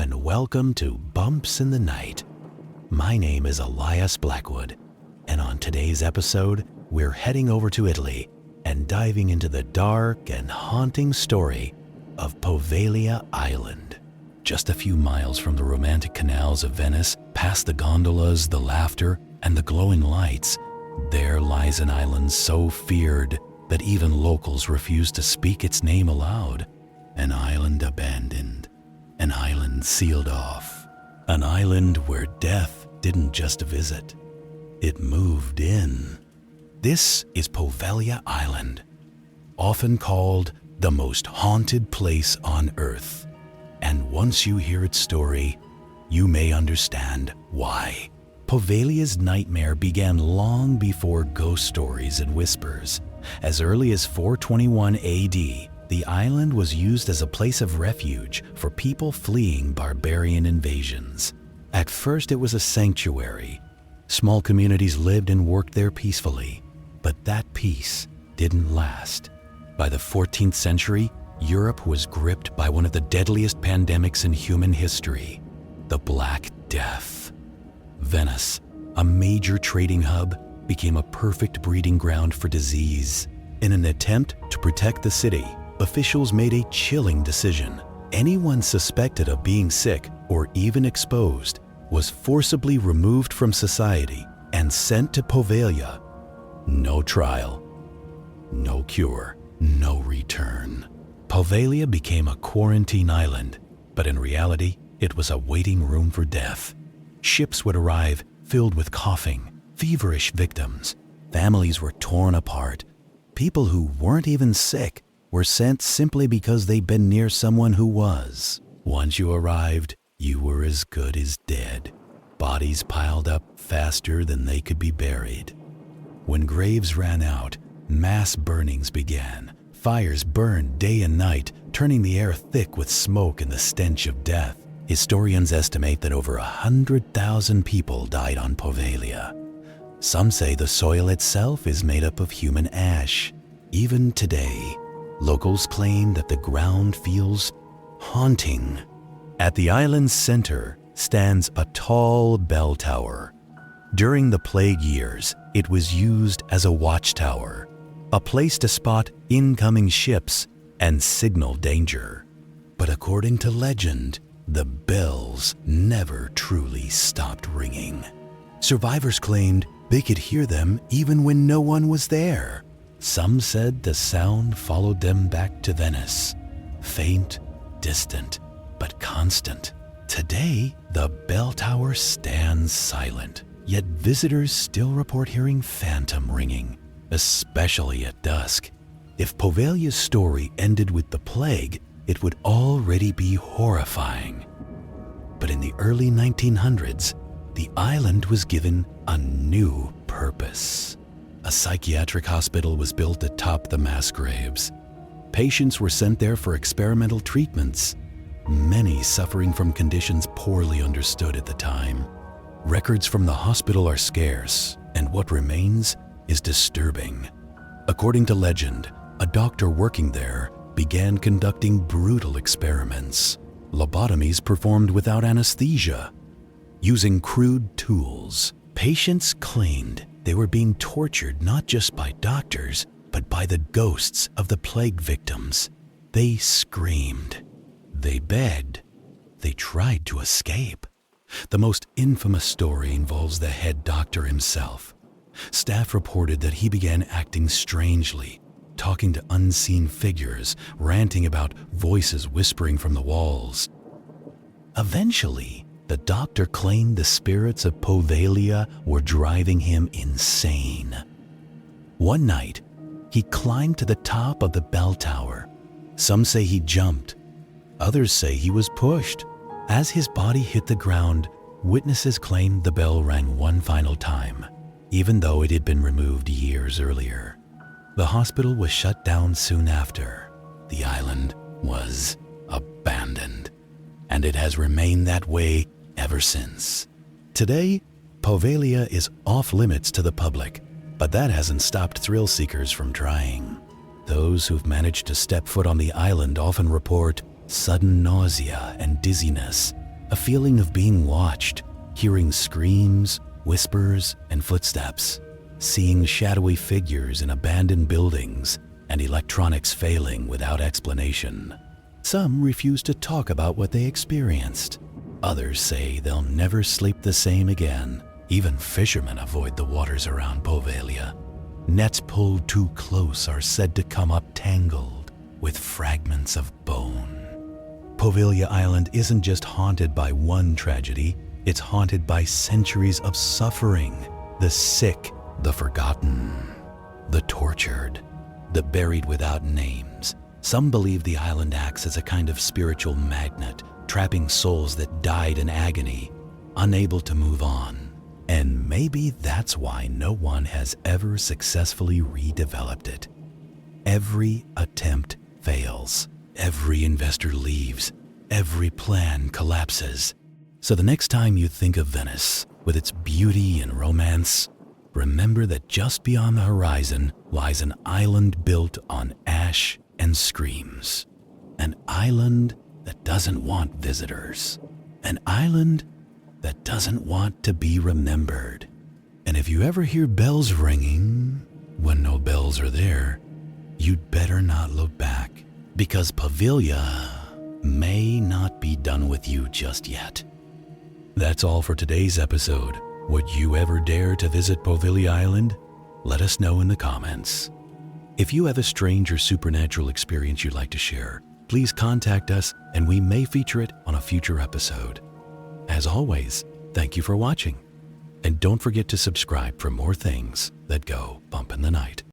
and welcome to Bumps in the Night. My name is Elias Blackwood, and on today's episode, we're heading over to Italy and diving into the dark and haunting story of Poveglia Island. Just a few miles from the romantic canals of Venice, past the gondolas, the laughter, and the glowing lights, there lies an island so feared that even locals refuse to speak its name aloud. An island abandoned, an island sealed off, an island where death didn't just visit, it moved in. This is Poveglia Island, often called the most haunted place on Earth. And once you hear its story, you may understand why. Poveglia's nightmare began long before ghost stories and whispers. As early as 421 AD, the island was used as a place of refuge for people fleeing barbarian invasions. At first, it was a sanctuary. Small communities lived and worked there peacefully, but that peace didn't last. By the 14th century, Europe was gripped by one of the deadliest pandemics in human history, the Black Death. Venice, a major trading hub, became a perfect breeding ground for disease. In an attempt to protect the city, officials made a chilling decision. Anyone suspected of being sick or even exposed was forcibly removed from society and sent to Poveglia. No trial, no cure, no return. Poveglia became a quarantine island, but in reality, it was a waiting room for death. Ships would arrive filled with coughing, feverish victims. Families were torn apart. People who weren't even sick were sent simply because they'd been near someone who was. Once you arrived, you were as good as dead. Bodies piled up faster than they could be buried. When graves ran out, mass burnings began. Fires burned day and night, turning the air thick with smoke and the stench of death. Historians estimate that over 100,000 people died on Poveglia. Some say the soil itself is made up of human ash. Even today, locals claim that the ground feels haunting. At the island's center stands a tall bell tower. During the plague years, it was used as a watchtower, a place to spot incoming ships and signal danger. But according to legend, the bells never truly stopped ringing. Survivors claimed they could hear them even when no one was there. Some said the sound followed them back to Venice, faint, distant, but constant. Today, the bell tower stands silent, yet visitors still report hearing phantom ringing, especially at dusk. If Poveglia's story ended with the plague, it would already be horrifying. But in the early 1900s, the island was given a new purpose. A psychiatric hospital was built atop the mass graves. Patients were sent there for experimental treatments, many suffering from conditions poorly understood at the time. Records from the hospital are scarce, and what remains is disturbing. According to legend, a doctor working there began conducting brutal experiments, lobotomies performed without anesthesia. Using crude tools, patients claimed they were being tortured not just by doctors, but by the ghosts of the plague victims. They screamed, they begged, they tried to escape. The most infamous story involves the head doctor himself. Staff reported that he began acting strangely, talking to unseen figures, ranting about voices whispering from the walls. Eventually, the doctor claimed the spirits of Poveglia were driving him insane. One night, he climbed to the top of the bell tower. Some say he jumped. Others say he was pushed. As his body hit the ground, witnesses claimed the bell rang one final time, even though it had been removed years earlier. The hospital was shut down soon after. The island was abandoned, and it has remained that way ever since. Today, Poveglia is off limits to the public, but that hasn't stopped thrill seekers from trying. Those who've managed to step foot on the island often report sudden nausea and dizziness, A feeling of being watched, hearing screams, whispers, and footsteps, seeing shadowy figures in abandoned buildings, and electronics failing without explanation. Some refuse to talk about what they experienced. Others say they'll never sleep the same again. Even fishermen avoid the waters around Poveglia. Nets pulled too close are said to come up tangled with fragments of bone. Poveglia Island isn't just haunted by one tragedy, it's haunted by centuries of suffering. The sick, the forgotten, the tortured, the buried without names. Some believe the island acts as a kind of spiritual magnet, trapping souls that died in agony, unable to move on. And maybe that's why no one has ever successfully redeveloped it. Every attempt fails. Every investor leaves. Every plan collapses. So the next time you think of Venice, with its beauty and romance, remember that just beyond the horizon lies an island built on ash and screams. An island that doesn't want visitors. An island that doesn't want to be remembered. And if you ever hear bells ringing when no bells are there, you'd better not look back, because Poveglia may not be done with you just yet. That's all for today's episode. Would you ever dare to visit Poveglia Island? Let us know in the comments. If you have a strange or supernatural experience you'd like to share, please contact us and we may feature it on a future episode. As always, thank you for watching. And don't forget to subscribe for more things that go bump in the night.